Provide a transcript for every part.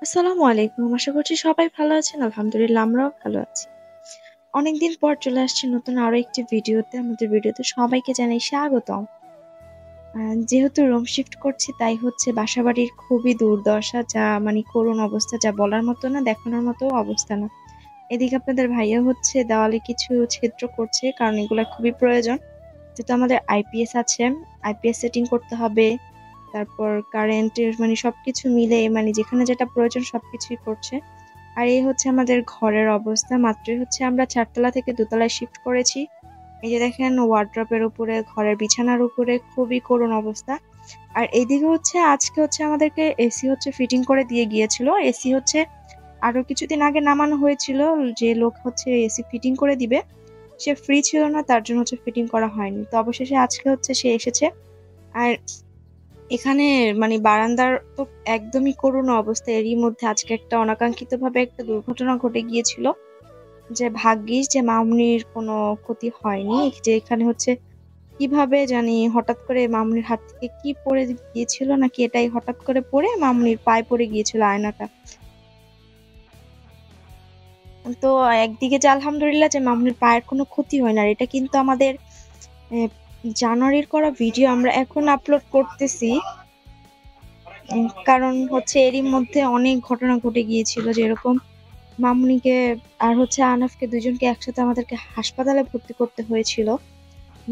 আসসালামু আলাইকুম। আশা করছি সবাই ভালো আছেন। আলহামদুলিল্লাহ আমরাও ভালো আছি। অনেকদিন পর চলে আসছি নতুন আরো একটি ভিডিওতে। আমাদের ভিডিওতে সবাইকে জানাই স্বাগতম। আ যেহেতু রুম শিফট করছি তাই হচ্ছে বাসাবাড়ির খুবই দুর্দশা, যা মানে করুণ অবস্থা, যা বলার মতো না, দেখানোর মতো অবস্থা না। এদিকে আপনাদের ভাইয়া হচ্ছে দেওয়ালে কিছু ছিদ্র করছে, কারণ এগুলা খুবই প্রয়োজন। যেহেতু আমাদের আইপিএস আছে, আইপিএস সেটিং করতে হবে। তারপর কারেন্টের মানে সবকিছু মিলে মানে যেখানে যেটা প্রয়োজন সবকিছুই করছে। আর এই হচ্ছে আমাদের ঘরের অবস্থা। মাত্রই হচ্ছে আমরা ৪ তলা থেকে ২ তলায় শিফট করেছি। এই যে দেখেন, ওয়ারড্রোবের উপরে, ঘরের বিছানার উপরে খুবই করুণ অবস্থা। আর এইদিকে হচ্ছে আজকে হচ্ছে আমাদেরকে এসি হচ্ছে ফিটিং করে দিয়ে গিয়েছিল। এসি হচ্ছে আরো কিছুদিন আগে নামানো হয়েছিল। যে লোক হচ্ছে এসি ফিটিং করে দিবে, সে ফ্রি ছিল না, তার জন্য হচ্ছে ফিটিং করা হয়নি। তো অবশেষে আজকে হচ্ছে সে এসেছে। আর এখানে মানে বারান্দার তো একদমই করুণ অবস্থা। এরই মধ্যে আজকে একটা অনাকাঙ্ক্ষিতভাবে একটা দুর্ঘটনা ঘটে গিয়েছিল। যে ভাগ্যিস যে মামুনির কোনো ক্ষতি হয়নি। যে এখানে হচ্ছে কিভাবে জানি হঠাৎ করে মামুনির হাত থেকে কি পড়ে গিয়েছিল, নাকি এটাই হঠাৎ করে পড়ে মামুনির পায়ে পড়ে গিয়েছিল আয়নাটা। তো একদিকে যে আলহামদুলিল্লাহ যে মামুনির পায়ের কোনো ক্ষতি হয় না। আর এটা কিন্তু আমাদের জানুয়ারির করা ভিডিও আমরা এখন আপলোড করতেছি। কারণ হচ্ছে এরই মধ্যে অনেক ঘটনা ঘটে গিয়েছিল, যেরকম মামুনিকে আর হচ্ছে আনাফকে দুজনকে একসাথে আমাদেরকে হাসপাতালে ভর্তি করতে হয়েছিল।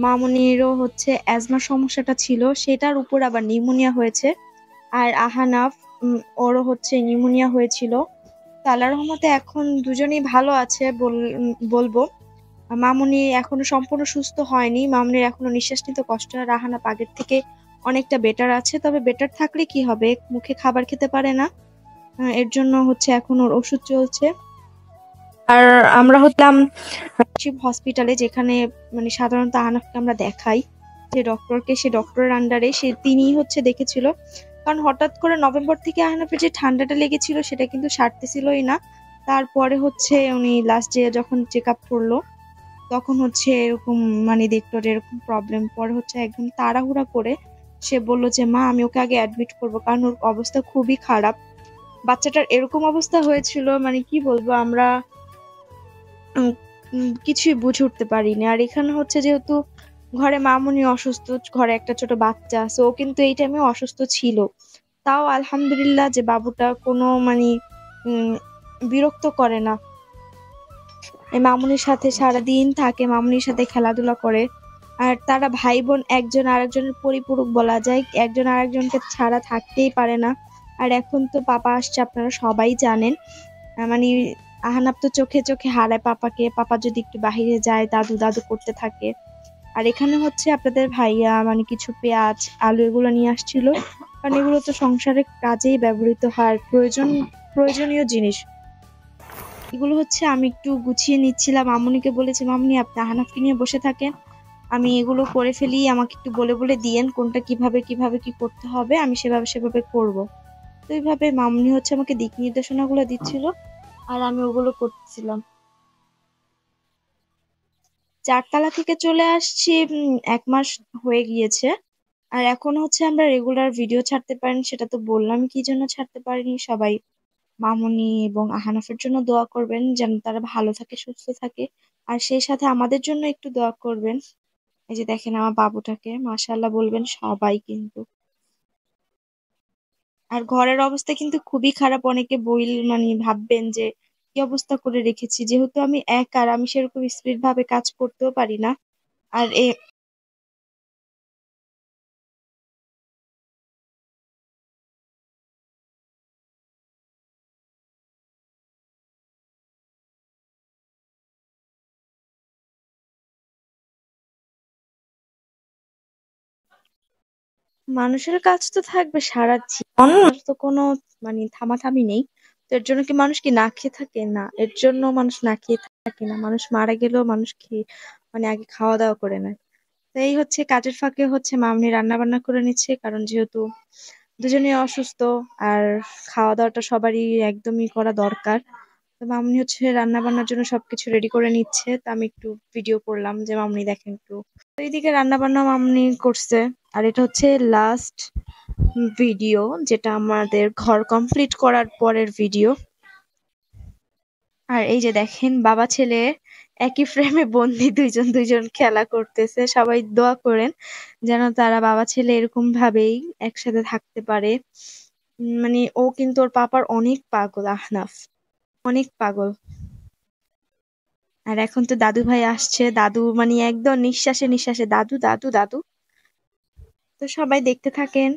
মামুনিরও হচ্ছে অ্যাজমার সমস্যাটা ছিল, সেটার উপর আবার নিউমোনিয়া হয়েছে। আর আহানাফ, ওরও হচ্ছে নিউমোনিয়া হয়েছিল। তো আল্লাহর রহমতে এখন দুজনেই ভালো আছে বলবো। মামুনি এখনো সম্পূর্ণ সুস্থ হয়নি, মামুনির এখনো নিঃশ্বাস নিতে কষ্ট হয়। রাহানা আগের থেকে অনেকটা বেটার আছে, তবে বেটার থাকলে কি হবে, মুখে খাবার খেতে পারে না। এর জন্য হচ্ছে এখন ওর ওষুধ চলছে। আর আমরা হতাম শিব হসপিটালে, যেখানে মানে সাধারণত আহনাফকে আমরা দেখাই। যে ডক্টরকে, সে ডক্টরের আন্ডারে তিনিই হচ্ছে দেখেছিল। কারণ হঠাৎ করে নভেম্বর থেকে আহনাফের যে ঠান্ডাটা লেগেছিল সেটা কিন্তু সারতেছিলই না। তারপরে হচ্ছে উনি লাস্ট ডে যখন চেক আপ করলো, তখন হচ্ছে এরকম মানে দেখলো যে এরকম প্রবলেম। পরে হচ্ছে একদম তাড়াহুড়া করে সে বললো যে মা আমি ওকে আগে অ্যাডমিট করবো, কারণ ওর অবস্থা খুবই খারাপ। বাচ্চাটার এরকম অবস্থা হয়েছিল, মানে কি বলবো আমরা, উম, কিছুই বুঝে উঠতে পারিনি। আর এখানে হচ্ছে যেহেতু ঘরে মামুনি অসুস্থ, ঘরে একটা ছোট বাচ্চা আছে, ও কিন্তু এই টাইমে অসুস্থ ছিল। তাও আলহামদুলিল্লাহ যে বাবুটা কোনো মানে উম বিরক্ত করে না। এই মামুনির সাথে সারাদিন থাকে, মামুনির সাথে খেলাধুলা করে। আর তারা ভাই বোন একজন আরেকজনের পরিপূরক বলা যায়, একজন আরেকজনকে ছাড়া থাকতেই পারে না। আর এখন তো পাপা আসছে, আপনারা সবাই জানেন। মানে আহানাপ তো চোখে চোখে হারায় পাপাকে। পাপা যদি একটু বাহিরে যায় দাদু দাদু করতে থাকে। আর এখানে হচ্ছে আপনাদের ভাইয়া মানে কিছু পেঁয়াজ আলু এগুলো নিয়ে আসছিল, কারণ এগুলো তো সংসারের কাজেই ব্যবহৃত হয়, প্রয়োজনীয় জিনিস। এগুলো হচ্ছে আমি একটু গুছিয়ে নিচ্ছিলাম। মামুনিকে বলেছি মামুনি আপনি আহনাফকে নিয়ে বসে থাকেন, আমি এগুলো করে ফেলি, আমাকে একটু বলে বলে দিয়েন কোনটা কিভাবে কিভাবে কি করতে হবে, আমি সেভাবে সেভাবে করব। তো এইভাবে মামুনি হচ্ছে আমাকে দিক নির্দেশনাগুলো দিচ্ছিল, আর আমি ওগুলো করতেছিলাম। ৪ তলা থেকে চলে আসছি ১ মাস হয়ে গিয়েছে। আর এখন হচ্ছে আমরা রেগুলার ভিডিও ছাড়তে পারিনি, সেটা তো বললাম কি জন্য ছাড়তে পারিনি। সবাই মামুনি এবং আহানাফের জন্য দোয়া করবেন, যেন তারা ভালো থাকে সুস্থ থাকে। আর সেই সাথে আমাদের জন্য একটু দোয়া করবেন। এই যে দেখেন আমার বাবুটাকে, মাশাআল্লাহ বলবেন সবাই কিন্তু। আর ঘরের অবস্থা কিন্তু খুবই খারাপ। অনেকে মানে ভাববেন যে কি অবস্থা করে রেখেছি, যেহেতু আমি একা, আর আমি সেরকম স্পিড ভাবে কাজ করতেও পারি না। আর মানুষের কাজ তো থাকবে সারা জীবন, তো কোনো মানে থামাথামি নেই। তো এর জন্য কি মানুষ কি না খেয়ে থাকে? না, এর জন্য মানুষ না খেয়ে থাকে না। মানুষ মারা গেলেও মানুষ খেয়ে মানে আগে খাওয়া দাওয়া করে নেয়। তো এই হচ্ছে কাজের ফাঁকে হচ্ছে মামনি রান্না বান্না করে নিচ্ছে, কারণ যেহেতু দুজনেই অসুস্থ। আর খাওয়া দাওয়াটা সবারই একদমই করা দরকার। তো মামনি হচ্ছে রান্না বান্নার জন্য সবকিছু রেডি করে নিচ্ছে। তো আমি একটু ভিডিও করলাম যে মামনি দেখেন একটু তো এইদিকে রান্না বান্না মামনি করছে। আর এটা হচ্ছে লাস্ট ভিডিও, যেটা আমাদের ঘর কমপ্লিট করার পরের ভিডিও। আর এই যে দেখেন বাবা ছেলে একই ফ্রেমে বন্দি, দুইজন দুইজন খেলা করতেছে। সবাই দোয়া করেন যেন তারা বাবা ছেলে এরকম ভাবেই একসাথে থাকতে পারে। মানে ও কিন্তু ওর পাপার অনেক পাগল, আহনাফ অনেক পাগল। আর এখন তো দাদু ভাই আসছে, দাদু মানে একদম নিঃশ্বাসে নিঃশ্বাসে দাদু দাদু দাদু। তো সবাই দেখতে থাকেন।